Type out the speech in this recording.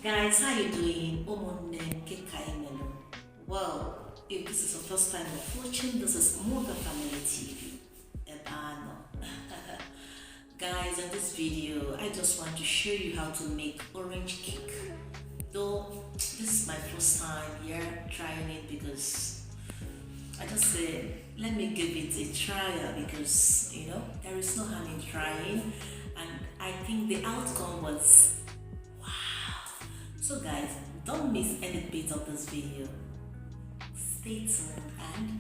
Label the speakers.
Speaker 1: Guys, how you doing? Omonne Kekaimelo. Well, if this is your first time of watching, this is Moga Family TV. Ebano. Guys, in this video, I just want to show you how to make orange cake. Though this is my first time here trying it because I just said, let me give it a trial because there is no harm in trying, and I think the outcome was wow. So guys, don't miss any bit of this video. Stay tuned and